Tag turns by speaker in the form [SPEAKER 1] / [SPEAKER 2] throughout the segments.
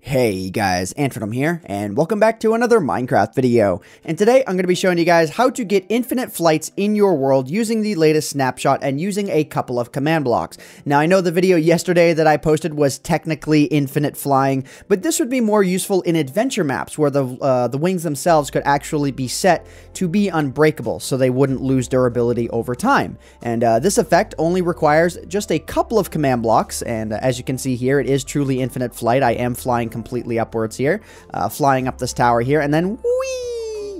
[SPEAKER 1] Hey guys, Anthony here, and welcome back to another Minecraft video. And today I'm going to be showing you guys how to get infinite flights in your world using the latest snapshot and using a couple of command blocks. Now I know the video yesterday that I posted was technically infinite flying, but this would be more useful in adventure maps where the wings themselves could actually be set to be unbreakable so they wouldn't lose durability over time. And this effect only requires just a couple of command blocks, and as you can see here, it is truly infinite flight. I am flying completely upwards here, flying up this tower here, and then whee!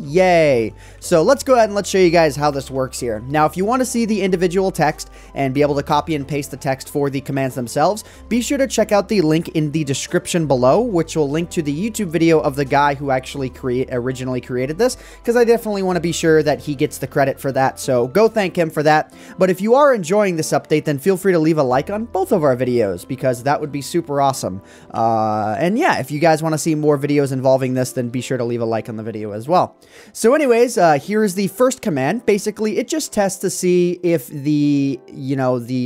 [SPEAKER 1] Yay! So let's go ahead and let's show you guys how this works here. Now, if you want to see the individual text and be able to copy and paste the text for the commands themselves, be sure to check out the link in the description below, which will link to the YouTube video of the guy who actually originally created this, because I definitely want to be sure that he gets the credit for that, so go thank him for that. But if you are enjoying this update, then feel free to leave a like on both of our videos, because that would be super awesome. And yeah, if you guys want to see more videos involving this, then be sure to leave a like on the video as well. So anyways, here's the first command. Basically, it just tests to see if the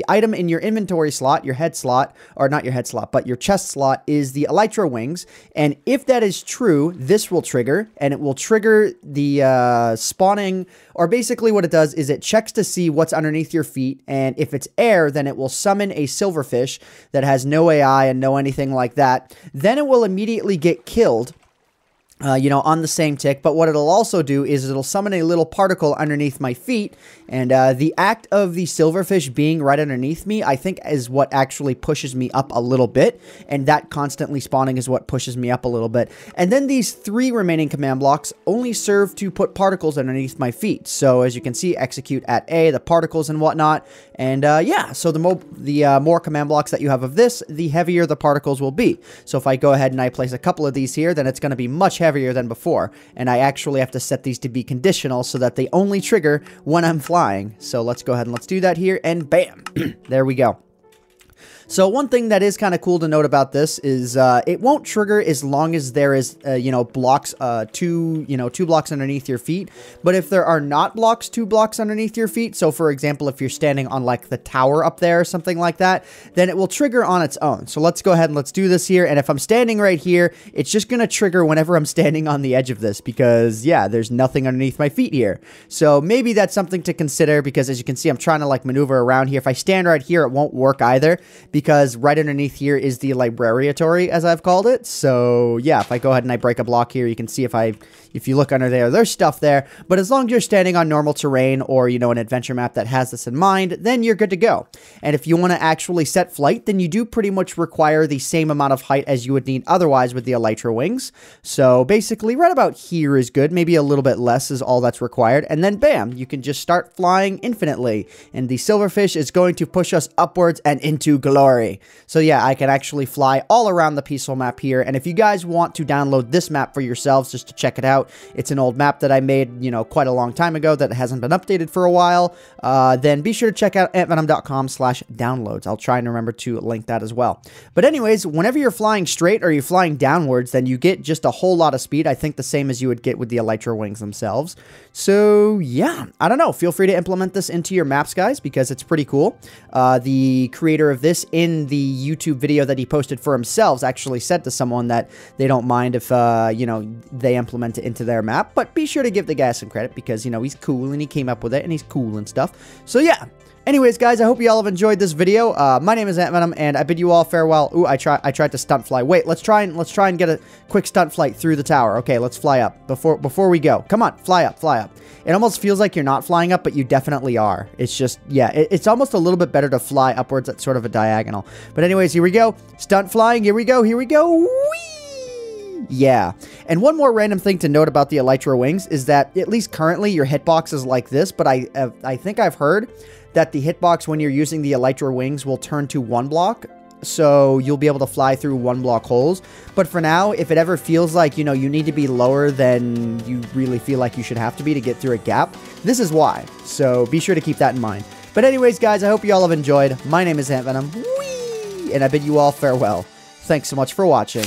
[SPEAKER 1] item in your inventory slot, your head slot, or not your head slot, but your chest slot is the elytra wings. And if that is true, this will trigger, and it will trigger the spawning, or basically what it does is it checks to see what's underneath your feet, and if it's air, then it will summon a silverfish that has no AI and no anything like that. Then it will immediately get killed, on the same tick, but what it'll also do is it'll summon a little particle underneath my feet, and the act of the silverfish being right underneath me, I think, is what actually pushes me up a little bit, and that constantly spawning is what pushes me up a little bit. And then these three remaining command blocks only serve to put particles underneath my feet. So as you can see, execute at A, the particles and whatnot, and yeah, so the more command blocks that you have of this, the heavier the particles will be. So if I go ahead and I place a couple of these here, then it's going to be much heavier than before, and I actually have to set these to be conditional so that they only trigger when I'm flying. So let's go ahead and let's do that here, and bam, there we go. So one thing that is kind of cool to note about this is it won't trigger as long as there is, blocks, two blocks underneath your feet. But if there are not blocks, 2 blocks underneath your feet, so for example, if you're standing on like the tower up there or something like that, then it will trigger on its own. So let's go ahead and let's do this here. And if I'm standing right here, it's just going to trigger whenever I'm standing on the edge of this, because yeah, there's nothing underneath my feet here. So maybe that's something to consider, because as you can see, I'm trying to like maneuver around here. If I stand right here, it won't work either, because right underneath here is the librariatory, as I've called it. So yeah, if I go ahead and I break a block here, you can see if you look under there, there's stuff there. But as long as you're standing on normal terrain, or an adventure map that has this in mind, then you're good to go. And if you want to actually set flight, then you do pretty much require the same amount of height as you would need otherwise with the elytra wings. So basically right about here is good. Maybe a little bit less is all that's required. And then bam, you can just start flying infinitely. And the silverfish is going to push us upwards and into glory. So yeah, I can actually fly all around the peaceful map here. And if you guys want to download this map for yourselves just to check it out, it's an old map that I made, quite a long time ago that hasn't been updated for a while, then be sure to check out antvenom.com/downloads. I'll try and remember to link that as well. But anyways, whenever you're flying straight or you're flying downwards, then you get just a whole lot of speed. I think the same as you would get with the elytra wings themselves. So yeah, I don't know. Feel free to implement this into your maps, guys, because it's pretty cool. The creator of this in the YouTube video that he posted for himself actually said to someone that they don't mind if, they implement it into their map, but be sure to give the guy some credit, because, he's cool and he came up with it and he's cool and stuff. So yeah. Anyways, guys, I hope you all have enjoyed this video. My name is Antvenom, and I bid you all farewell. Ooh, I tried to stunt fly. Wait, let's try and get a quick stunt flight through the tower. Okay, let's fly up before we go. Come on, fly up, fly up. It almost feels like you're not flying up, but you definitely are. It's just, yeah, it's almost a little bit better to fly upwards at sort of a diagonal. But anyways, here we go. Stunt flying. Here we go. Here we go. Whee! Yeah. And one more random thing to note about the elytra wings is that, at least currently, your hitbox is like this, but I think I've heard that the hitbox when you're using the elytra wings will turn to 1 block. So you'll be able to fly through 1 block holes. But for now, if it ever feels like, you need to be lower than you really feel like you should have to be to get through a gap, this is why. So be sure to keep that in mind. But anyways, guys, I hope you all have enjoyed. My name is Antvenom, and I bid you all farewell. Thanks so much for watching.